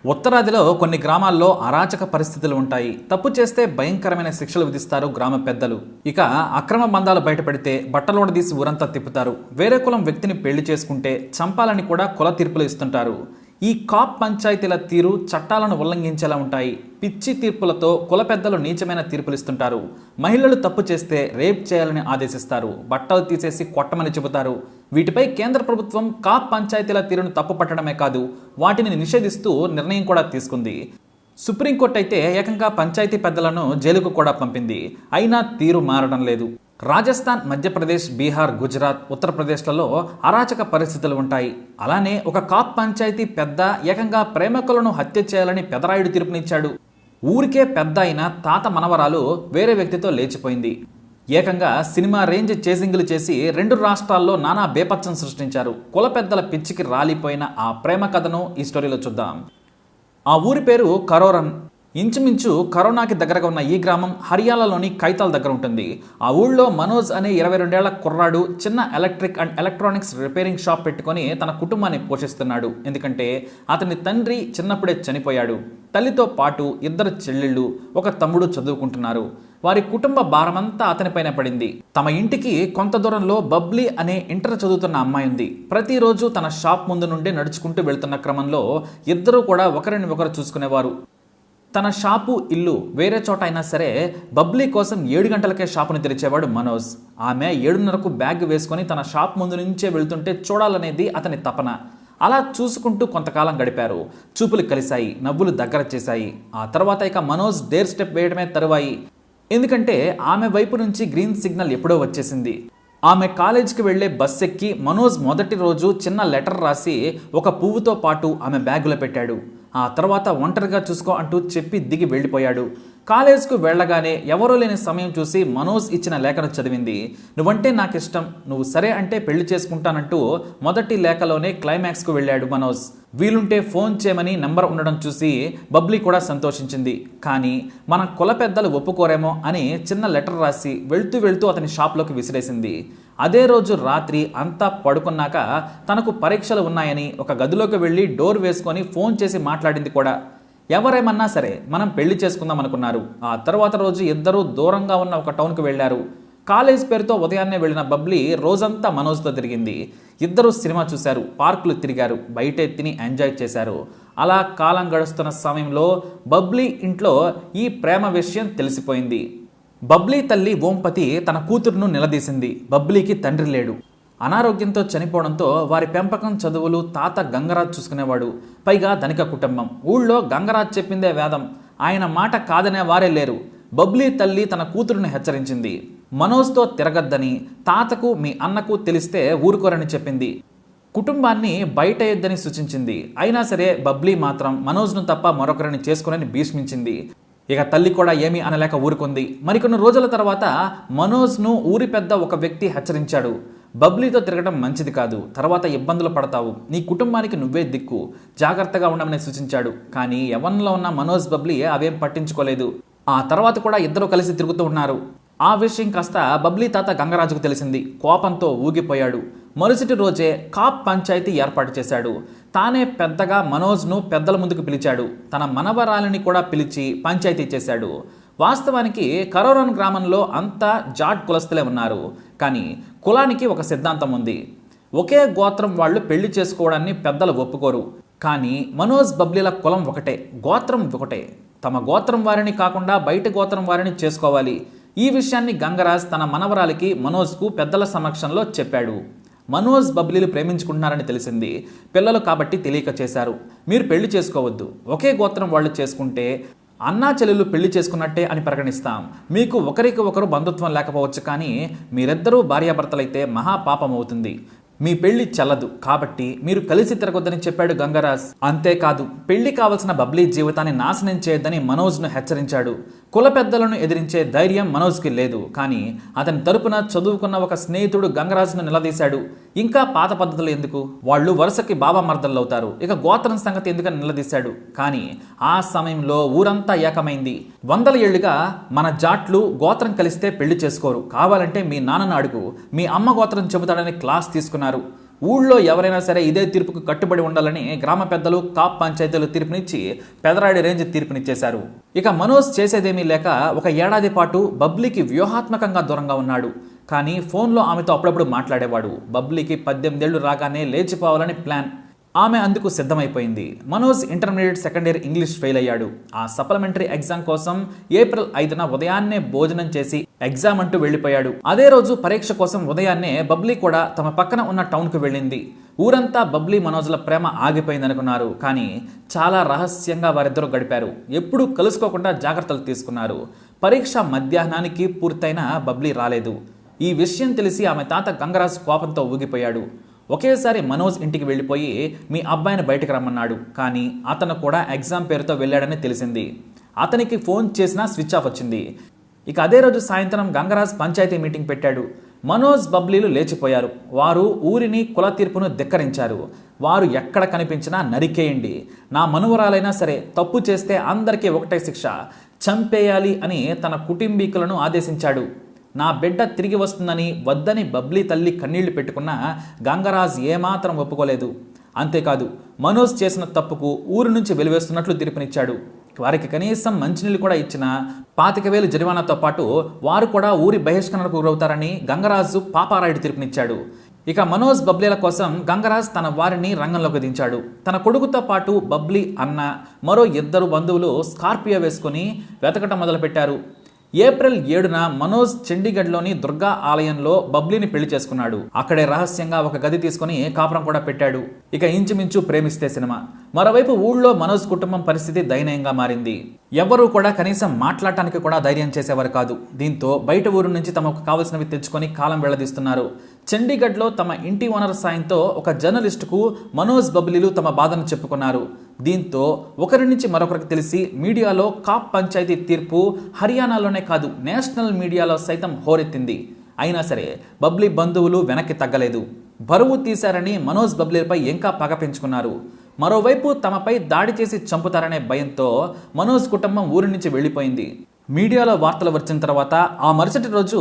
ఉత్తరాదిలో కొన్ని గ్రామాల్లో అరాచక పరిస్థితులు ఉంటాయి. తప్పు చేస్తే భయంకరమైన శిక్షలు విధిస్తారు గ్రామ పెద్దలు. ఇక అక్రమ బంధాలు బయటపడితే బట్టలోడదీసి ఊరంతా తిప్పుతారు. వేరే కులం వ్యక్తిని పెళ్లి చేసుకుంటే చంపాలని కూడా కుల తీర్పులు ఇస్తుంటారు. ఈ కాప్ పంచాయతీల తీరు చట్టాలను ఉల్లంఘించేలా ఉంటాయి. పిచ్చి తీర్పులతో కుల పెద్దలు నీచమైన తీర్పులు ఇస్తుంటారు. మహిళలు తప్పు చేస్తే రేప్ చేయాలని ఆదేశిస్తారు. బట్టలు తీసేసి కొట్టమని చెబుతారు. వీటిపై కేంద్ర ప్రభుత్వం కాప్ పంచాయతీల తీరును తప్పు పట్టడమే కాదు, వాటిని నిషేధిస్తూ నిర్ణయం కూడా తీసుకుంది. సుప్రీంకోర్టు అయితే ఏకంగా పంచాయతీ పెద్దలను జైలుకు కూడా పంపింది. అయినా తీరు మారడం లేదు. రాజస్థాన్, మధ్యప్రదేశ్, బీహార్, గుజరాత్, ఉత్తరప్రదేశ్లలో అరాచక పరిస్థితులు ఉంటాయి. అలానే ఒక కాప్ పంచాయతీ పెద్ద ఏకంగా ప్రేమికులను హత్య చేయాలని పెదరాయుడు తీర్పునిచ్చాడు. ఊరికే పెద్ద అయిన తాత మనవరాలు వేరే వ్యక్తితో లేచిపోయింది. ఏకంగా సినిమా రేంజ్ చేసింగులు చేసి 2 రాష్ట్రాల్లో నానా బేపచ్చం సృష్టించారు. కుల పెద్దల పిచ్చికి రాలిపోయిన ఆ ప్రేమ కథను ఈ స్టోరీలో చూద్దాం. ఆ ఊరి పేరు కరోరన్. ఇంచుమించు కరోనాకి దగ్గరగా ఉన్న ఈ గ్రామం హర్యానాలోని కైతాల్ దగ్గర ఉంటుంది. ఆ ఊళ్ళో మనోజ్ అనే 22 ఏళ్ల కుర్రాడు చిన్న electric and electronics repairing shop పెట్టుకొని తన కుటుంబాన్ని పోషిస్తున్నాడు. ఎందుకంటే అతని తండ్రి చిన్నప్పుడే చనిపోయాడు. తల్లితో పాటు 2 చెల్లెళ్ళు, ఒక తమ్ముడు చదువుకుంటున్నారు. వారి కుటుంబ భారమంతా అతనిపైన పడింది. తమ ఇంటికి కొంత దూరంలో బబ్లీ అనే ఇంటర్ చదువుతున్న అమ్మాయి ఉంది. ప్రతిరోజు తన షాప్ ముందు నుండి నడుచుకుంటూ వెళ్తున్న క్రమంలో ఇద్దరూ కూడా ఒకరిని ఒకరు చూసుకునేవారు. తన షాపు, ఇల్లు వేరే చోట అయినా సరే బబ్లీ కోసం 7 గంటలకే షాపుని తెరిచేవాడు మనోజ్. ఆమె 7:30కు బ్యాగ్ వేసుకొని తన షాప్ ముందు నుంచే వెళ్తుంటే చూడాలనేది అతని తపన. అలా చూసుకుంటూ కొంతకాలం గడిపారు. చూపులు కలిశాయి, నవ్వులు దగ్గర చేశాయి. ఆ తర్వాత ఇక మనోజ్ డేర్ స్టెప్ వేయడమే తరువాయి. ఎందుకంటే ఆమె వైపు నుంచి గ్రీన్ సిగ్నల్ ఎప్పుడో వచ్చేసింది. ఆమె కాలేజీకి వెళ్లే బస్ ఎక్కి మనోజ్ మొదటి రోజు చిన్న లెటర్ రాసి ఒక పువ్వుతో పాటు ఆమె బ్యాగులో పెట్టాడు. ఆ తర్వాత ఒంటరిగా చూసుకో అంటూ చెప్పి దిగి వెళ్ళిపోయాడు. కాలేజ్కు వెళ్ళగానే ఎవరూ లేని సమయం చూసి మనోజ్ ఇచ్చిన లేఖను చదివింది. నువ్వంటే నాకు ఇష్టం, నువ్వు సరే అంటే పెళ్లి చేసుకుంటానంటూ మొదటి లేఖలోనే క్లైమాక్స్కు వెళ్ళాడు మనోజ్. వీలుంటే ఫోన్ చేయమని నెంబర్ ఉండడం చూసి బబ్లీ కూడా సంతోషించింది. కానీ మన కుల పెద్దలు ఒప్పుకోరేమో అని చిన్న లెటర్ రాసి వెళ్తూ వెళ్తూ అతని షాప్లోకి విసిరేసింది. అదే రోజు రాత్రి అంతా పడుకున్నాక తనకు పరీక్షలు ఉన్నాయని ఒక గదిలోకి వెళ్ళి డోర్ వేసుకొని ఫోన్ చేసి మాట్లాడింది కూడా. ఎవరేమన్నా సరే మనం పెళ్లి చేసుకుందాం అనుకున్నారు. ఆ తర్వాత రోజు ఇద్దరూ దూరంగా ఉన్న ఒక టౌన్కి వెళ్లారు. కాలేజ్ పేరుతో ఉదయాన్నే వెళ్ళిన బబ్లీ రోజంతా మనోజ్తో తిరిగింది. ఇద్దరూ సినిమా చూశారు, పార్కులు తిరిగారు, బయటే తిని ఎంజాయ్ చేశారు. అలా కాలం గడుస్తున్న సమయంలో బబ్లీ ఇంట్లో ఈ ప్రేమ విషయం తెలిసిపోయింది. బబ్లీ తల్లి ఓంపతి తన కూతురును నిలదీసింది. బబ్లీకి తండ్రి లేడు. అనారోగ్యంతో చనిపోవడంతో వారి పెంపకం, చదువులు తాత గంగరాజ్ చూసుకునేవాడు. పైగా ధనిక కుటుంబం. ఊళ్ళో గంగరాజ్ చెప్పిందే వేదం. ఆయన మాట కాదనే వారే లేరు. బబ్లీ తల్లి తన కూతురుని హెచ్చరించింది. మనోజ్తో తిరగద్దని, తాతకు మీ అన్నకు తెలిస్తే ఊరుకోరని చెప్పింది. కుటుంబాన్ని బయటయొద్దని సూచించింది. అయినా సరే బబ్లీ మాత్రం మనోజ్ను తప్ప మరొకరిని చేసుకుని భీష్మించింది. ఇక తల్లి కూడా ఏమీ అనలేక ఊరుకుంది. మరికొన్ని రోజుల తర్వాత మనోజ్ను ఊరి పెద్ద ఒక వ్యక్తి హెచ్చరించాడు. బబ్లీతో తిరగడం మంచిది కాదు, తర్వాత ఇబ్బందులు పడతావు, నీ కుటుంబానికి నువ్వే దిక్కు, జాగ్రత్తగా ఉండమని సూచించాడు. కానీ యవ్వనంలో ఉన్న మనోజ్, బబ్లీ అవేం పట్టించుకోలేదు. ఆ తర్వాత కూడా ఇద్దరు కలిసి తిరుగుతూ ఉన్నారు. ఆ విషయం కాస్త బబ్లీ తాత గంగరాజుకు తెలిసింది. కోపంతో ఊగిపోయాడు. మరుసటి రోజే కాప్ పంచాయతీ ఏర్పాటు చేశాడు. తానే పెద్దగా మనోజ్ను పెద్దల ముందుకు పిలిచాడు. తన మనవరాలిని కూడా పిలిచి పంచాయతీ చేశాడు. వాస్తవానికి కరోరన్ గ్రామంలో అంతా జాట్ కులస్తులే ఉన్నారు. కానీ కులానికి ఒక సిద్ధాంతం ఉంది. ఒకే గోత్రం వాళ్ళు పెళ్లి చేసుకోవడాన్ని పెద్దలు ఒప్పుకోరు. కానీ మనోజ్, బబ్లీల కులం ఒకటే, గోత్రం ఒకటే. తమ గోత్రం వారిని కాకుండా బయట గోత్రం వారిని చేసుకోవాలి. ఈ విషయాన్ని గంగరాజ్ తన మనవరాలికి మనోజ్కు పెద్దల సమక్షంలో చెప్పాడు. మనోజ్, బబ్లీలు ప్రేమించుకుంటున్నారని తెలిసింది. పిల్లలు కాబట్టి తెలియక చేశారు. మీరు పెళ్లి చేసుకోవద్దు, ఒకే గోత్రం వాళ్ళు చేసుకుంటే అన్నా చెల్లెలు పెళ్లి చేసుకున్నట్టే అని పరిగణిస్తాం. మీకు ఒకరికి ఒకరు బంధుత్వం లేకపోవచ్చు, కానీ మీరిద్దరూ భార్యాభర్తలైతే మహాపాపం అవుతుంది. మీ పెళ్లి చెల్లదు, కాబట్టి మీరు కలిసి తిరగొద్దని చెప్పాడు గంగరాజ్. అంతేకాదు, పెళ్లి కావలసిన బబ్లీ జీవితాన్ని నాశనం చేయొద్దని మనోజ్ను హెచ్చరించాడు. కుల పెద్దలను ఎదిరించే ధైర్యం మనోజ్కి లేదు. కానీ అతని తరపున చదువుకున్న ఒక స్నేహితుడు గంగరాజ్ను నిలదీశాడు. ఇంకా పాత పద్ధతులు ఎందుకు, వాళ్ళు వరుసకి బాబా మర్దళ్ళవుతారు, ఇక గోత్రం సంగతి ఎందుకని నిలదీశాడు. కానీ ఆ సమయంలో ఊరంతా ఏకమైంది. 100 ఏళ్లుగా మన జాట్లు గోత్రం కలిస్తే పెళ్లి చేసుకోరు, కావాలంటే మీ నాన్నను అడుగు, మీ అమ్మ గోత్రం చెబుతాడని క్లాస్ తీసుకున్నారు. ఊళ్ళో ఎవరైనా సరే ఇదే తీర్పుకు కట్టుబడి ఉండాలని గ్రామ పెద్దలు కాప్ పంచాయతీలు తీర్పునిచ్చి పెదరాడి రేంజ్ తీర్పునిచ్చేశారు. ఇక మనోజ్ చేసేదేమీ లేక ఒక ఏడాది పాటు బబ్లీకి వ్యూహాత్మకంగా దూరంగా ఉన్నాడు. కానీ ఫోన్లో ఆమెతో అప్పుడప్పుడు మాట్లాడేవాడు. బబ్లీకి 18 ఏళ్లు రాగానే లేచిపోవాలని ప్లాన్. ఆమె అందుకు సిద్ధమైపోయింది. Manoj intermediate second year English fail అయ్యాడు. ఆ సప్లిమెంటరీ ఎగ్జామ్ కోసం ఏప్రిల్ 5న ఉదయాన్నే భోజనం చేసి ఎగ్జామ్ అంటూ వెళ్లిపోయాడు. అదే రోజు పరీక్ష కోసం ఉదయాన్నే బబ్లీ కూడా తమ పక్కన ఉన్న టౌన్కు వెళ్ళింది. ఊరంతా బబ్లీ మనోజ్ల ప్రేమ ఆగిపోయిందనుకున్నారు. కానీ చాలా రహస్యంగా వారిద్దరూ గడిపారు. ఎప్పుడూ కలుసుకోకుండా జాగ్రత్తలు తీసుకున్నారు. పరీక్ష మధ్యాహ్నానికి పూర్తయినా బబ్లీ రాలేదు. ఈ విషయం తెలిసి ఆమె తాత గంగరాజు కోపంతో ఊగిపోయాడు. ఒకేసారి మనోజ్ ఇంటికి వెళ్ళిపోయి మీ అబ్బాయిని బయటకు రమ్మన్నాడు. కానీ అతను కూడా ఎగ్జామ్ పేరుతో వెళ్ళాడని తెలిసింది. అతనికి ఫోన్ చేసినా స్విచ్ ఆఫ్ వచ్చింది. ఇక అదే రోజు సాయంత్రం గంగరాజ్ పంచాయతీ మీటింగ్ పెట్టాడు. మనోజ్ బబ్లీలు లేచిపోయారు. వారు ఊరిని కుల తీర్పును ధిక్కరించారు. వారు ఎక్కడ కనిపించినా నరికేయండి, నా మనువరాలైనా సరే తప్పు చేస్తే అందరికీ ఒకటే శిక్ష, చంపేయాలి అని తన కుటుంబీకులను ఆదేశించాడు. నా బిడ్డ తిరిగి వస్తుందని వద్దని బబ్లీ తల్లి కన్నీళ్లు పెట్టుకున్నా గంగరాజ్ ఏమాత్రం ఒప్పుకోలేదు. అంతేకాదు మనోజ్ చేసిన తప్పుకు ఊరి నుంచి వెలివేస్తున్నట్లు తీర్పునిచ్చాడు. వారికి కనీసం మంచినీళ్ళు కూడా ఇచ్చిన 25,000 జరిమానాతో పాటు వారు కూడా ఊరి బహిష్కరణకు గురవుతారని గంగరాజు పాపారాయుడు తీర్పునిచ్చాడు. ఇక మనోజ్ బబ్లీల కోసం గంగరాజ్ తన వారిని రంగంలోకి దించాడు. తన కొడుకుతో పాటు బబ్లీ అన్న మరో 2 బంధువులు స్కార్పియో వేసుకుని వెతకటం మొదలుపెట్టారు. ఏప్రిల్ 7న మనోజ్ చండీగఢ్లోని దుర్గా ఆలయంలో బబ్లీని పెళ్లి చేసుకున్నాడు. అక్కడే రహస్యంగా ఒక గది తీసుకుని కాపురం కూడా పెట్టాడు. ఇక ఇంచుమించు ప్రేమిస్తే సినిమా. మరోవైపు ఊళ్ళో మనోజ్ కుటుంబం పరిస్థితి దయనీయంగా మారింది. ఎవ్వరూ కూడా కనీసం మాట్లాడటానికి కూడా ధైర్యం చేసేవారు కాదు. దీంతో బయట ఊరు నుంచి తమకు కావలసినవి తెచ్చుకొని కాలం వెళ్లదీస్తున్నారు. చండీగఢ్లో తమ ఇంటి ఓనర్ సాయంతో ఒక జర్నలిస్టుకు మనోజ్ బబ్లీలు తమ బాధను చెప్పుకున్నారు. దీంతో ఒకరి నుంచి మరొకరికి తెలిసి మీడియాలో కాప్ పంచాయతీ తీర్పు హర్యానాలోనే కాదు నేషనల్ మీడియాలో సైతం హోరెత్తింది. అయినా సరే బబ్లీ బంధువులు వెనక్కి తగ్గలేదు. బరువు తీశారని మనోజ్ బబ్లీలపై ఇంకా పగ పెంచుకున్నారు. మరోవైపు తమపై దాడి చేసి చంపుతారనే భయంతో మనోజ్ కుటుంబం ఊరి నుంచి వెళ్లిపోయింది. మీడియాలో వార్తలు వచ్చిన తర్వాత ఆ మరుసటి రోజు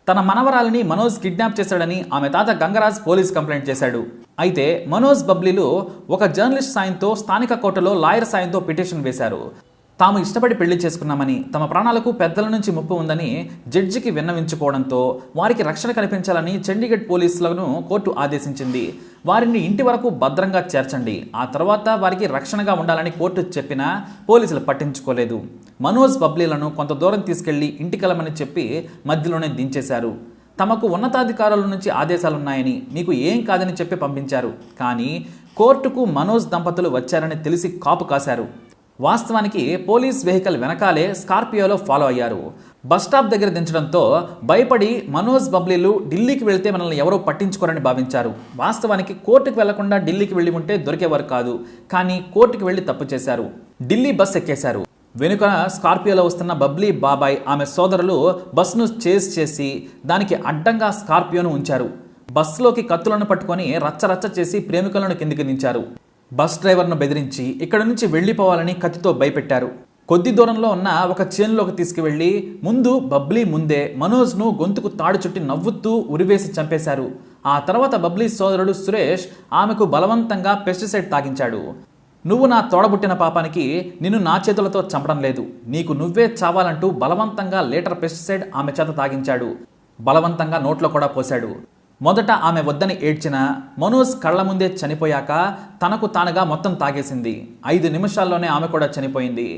తన మనవరాలిని మనోజ్ కిడ్నాప్ చేశాడని ఆమె తాత గంగరాజ్ పోలీస్ కంప్లైంట్ చేశాడు. అయితే మనోజ్ బబ్లీలు ఒక జర్నలిస్ట్ సాయంతో స్థానిక కోర్టులో లాయర్ సాయంతో పిటిషన్ వేశారు. తాము ఇష్టపడి పెళ్లి చేసుకున్నామని, తమ ప్రాణాలకు పెద్దల నుంచి ముప్పు ఉందని జడ్జికి విన్నవించుకోవడంతో వారికి రక్షణ కల్పించాలని చండీగఢ్ పోలీసులను కోర్టు ఆదేశించింది. వారిని ఇంటి వరకు భద్రంగా చేర్చండి, ఆ తర్వాత వారికి రక్షణగా ఉండాలని కోర్టు చెప్పినా పోలీసులు పట్టించుకోలేదు. మనోజ్ బబ్లీలను కొంత దూరం తీసుకెళ్లి ఇంటికెళ్ళమని చెప్పి మధ్యలోనే దించేశారు. తమకు ఉన్నతాధికారుల నుంచి ఆదేశాలున్నాయని, మీకు ఏం కాదని చెప్పి పంపించారు. కానీ కోర్టుకు మనోజ్ దంపతులు వచ్చారని తెలిసి కాపు కాశారు. వాస్తవానికి పోలీస్ వెహికల్ వెనకాలే స్కార్పియోలో ఫాలో అయ్యారు. బస్టాప్ దగ్గర దించడంతో భయపడి మనోజ్ బబ్లీలు ఢిల్లీకి వెళ్తే మనల్ని ఎవరో పట్టించుకోరని భావించారు. వాస్తవానికి కోర్టుకు వెళ్లకుండా ఢిల్లీకి వెళ్ళి ఉంటే దొరికేవారు కాదు. కానీ కోర్టుకు వెళ్లి తప్పు చేశారు. ఢిల్లీ బస్ ఎక్కేశారు. వెనుక స్కార్పియోలో వస్తున్న బబ్లీ బాబాయ్ ఆమె సోదరులు బస్సును చేజ్ చేసి దానికి అడ్డంగా స్కార్పియోను ఉంచారు. బస్సులోకి కత్తులను పట్టుకొని రచ్చరచ్చ చేసి ప్రేమికులను కిందికి దించారు. బస్ డ్రైవర్ను బెదిరించి ఇక్కడ నుంచి వెళ్లిపోవాలని కత్తితో భయపెట్టారు. కొద్ది దూరంలో ఉన్న ఒక చేనులోకి తీసుకువెళ్లి ముందు బబ్లీ ముందే మనోజ్ను గొంతుకు తాడు చుట్టి నవ్వుతూ ఉరివేసి చంపేశారు. ఆ తర్వాత బబ్లీ సోదరుడు సురేష్ ఆమెకు బలవంతంగా పెస్టిసైడ్ తాగించాడు. నువ్వు నా తోడబుట్టిన పాపానికి నిన్ను నా చేతులతో చంపడం లేదు, నీకు నువ్వే చావాలంటూ బలవంతంగా లీటర్ పెస్టిసైడ్ ఆమె చేత తాగించాడు. బలవంతంగా నోట్లో కూడా పోశాడు. మొదట ఆమె వద్దని ఏడ్చిన మనోజ్ కళ్ల ముందే చనిపోయాక తనకు తానుగా మొత్తం తాగేసింది. 5 నిమిషాల్లోనే ఆమె కూడా చనిపోయింది.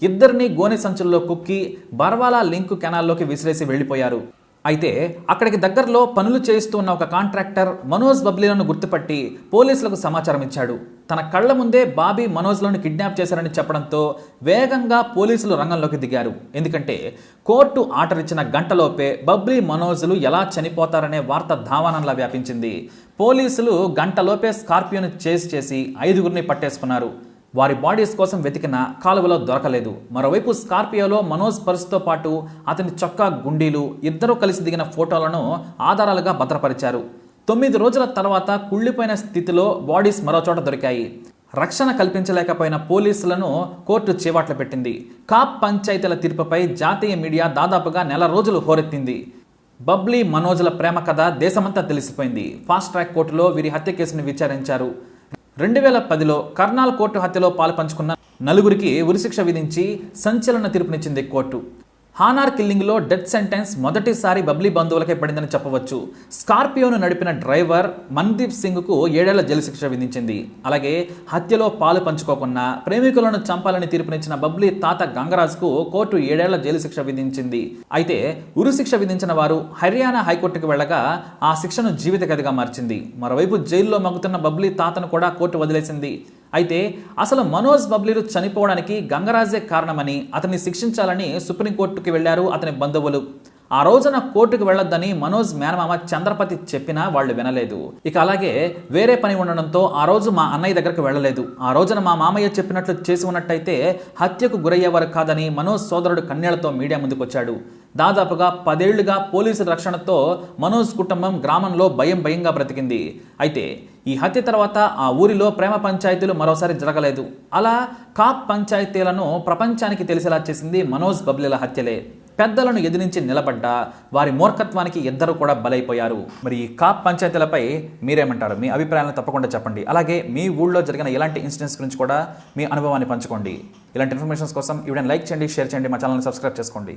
ఇద్దరిని గోనె సంచుల్లో కుక్కి బర్వాలా లింక్ కెనాల్లోకి విసిరేసి వెళ్లిపోయారు. అయితే అక్కడికి దగ్గరలో పనులు చేయిస్తూ ఉన్న ఒక కాంట్రాక్టర్ మనోజ్ బబ్లీలను గుర్తుపట్టి పోలీసులకు సమాచారం ఇచ్చాడు. తన కళ్ల ముందే బాబీ మనోజ్లను కిడ్నాప్ చేశారని చెప్పడంతో వేగంగా పోలీసులు రంగంలోకి దిగారు. ఎందుకంటే కోర్టు ఆర్డర్ ఇచ్చిన గంటలోపే బబ్లీ మనోజ్లు ఎలా చనిపోతారనే వార్త ధావానంలా వ్యాపించింది. పోలీసులు గంటలోపే స్కార్పియోను చేజ్ చేసి 5గురిని పట్టేసుకున్నారు. వారి బాడీస్ కోసం వెతికిన కాలువలో దొరకలేదు. మరోవైపు స్కార్పియోలో మనోజ్ పర్సుతో పాటు అతని చొక్కా గుండీలు, ఇద్దరూ కలిసి దిగిన ఫోటోలను ఆధారాలుగా భద్రపరిచారు. 9 రోజుల తర్వాత కుళ్ళిపోయిన స్థితిలో బాడీస్ మరోచోట దొరికాయి. రక్షణ కల్పించలేకపోయిన పోలీసులను కోర్టు చీవాట్లు పెట్టింది. కాప్ పంచాయతీల తీర్పుపై జాతీయ మీడియా దాదాపుగా నెల రోజులు హోరెత్తింది. బబ్లీ మనోజ్ల ప్రేమ కథ దేశమంతా తెలిసిపోయింది. ఫాస్ట్ ట్రాక్ కోర్టులో వీరి హత్య కేసును విచారించారు. 2010లో కర్నాల్ కోర్టు హత్యలో పాలుపంచుకున్న నలుగురికి ఉరిశిక్ష విధించి సంచలన తీర్పునిచ్చింది కోర్టు. హానార్ కిల్లింగ్లో డెత్ సెంటెన్స్ మొదటిసారి బబ్లీ బంధువులకే పడిందని చెప్పవచ్చు. స్కార్పియోను నడిపిన డ్రైవర్ మన్దీప్ సింగ్కు 7 ఏళ్ల జైలు శిక్ష విధించింది. అలాగే హత్యలో పాలు పంచుకోకున్న ప్రేమికులను చంపాలని తీర్పునిచ్చిన బబ్లీ తాత గంగరాజ్కు కోర్టు 7 ఏళ్ల జైలు శిక్ష విధించింది. అయితే ఉరిశిక్ష విధించిన వారు హర్యానా హైకోర్టుకు వెళ్లగా ఆ శిక్షను జీవిత ఖైదుగా మార్చింది. మరోవైపు జైల్లో మగ్గుతున్న బబ్లీ తాతను కూడా కోర్టు వదిలేసింది. అయితే అసలు మనోజ్ బబ్లీలు చనిపోవడానికి గంగరాజే కారణమని, అతన్ని శిక్షించాలని సుప్రీంకోర్టుకి వెళ్లారు అతని బంధువులు. ఆ రోజున కోర్టుకు వెళ్లొద్దని మనోజ్ మేనమామ చంద్రపతి చెప్పినా వాళ్ళు వినలేదు. ఇక అలాగే వేరే పని ఉండడంతో ఆ రోజు మా అన్నయ్య దగ్గరకు వెళ్ళలేదు. ఆ రోజున మా మామయ్య చెప్పినట్లు చేసి ఉన్నట్టయితే హత్యకు గురయ్యేవారు కాదని మనోజ్ సోదరుడు కన్నీళ్లతో మీడియా ముందుకొచ్చాడు. దాదాపుగా 10 ఏళ్లుగా పోలీసుల రక్షణతో మనోజ్ కుటుంబం గ్రామంలో భయంగా బ్రతికింది. అయితే ఈ హత్య తర్వాత ఆ ఊరిలో ప్రేమ పంచాయతీలు మరోసారి జరగలేదు. అలా కాప్ పంచాయతీలను ప్రపంచానికి తెలిసేలా చేసింది మనోజ్ బబ్లీల హత్యలే. పెద్దలను ఎదిరించి నిలబడ్డా వారి మూర్ఖత్వానికి ఇద్దరు కూడా బలైపోయారు. మరి ఈ కాప్ పంచాయతీలపై మీరేమంటారు? మీ అభిప్రాయాలను తప్పకుండా చెప్పండి. అలాగే మీ ఊళ్ళో జరిగిన ఇలాంటి ఇన్సిడెంట్స్ గురించి కూడా మీ అనుభవాన్ని పంచుకోండి. ఇలాంటి ఇన్ఫర్మేషన్స్ కోసం ఈ వీడియోని లైక్ చేయండి, షేర్ చేయండి, మా ఛానల్ని సబ్స్క్రైబ్ చేసుకోండి.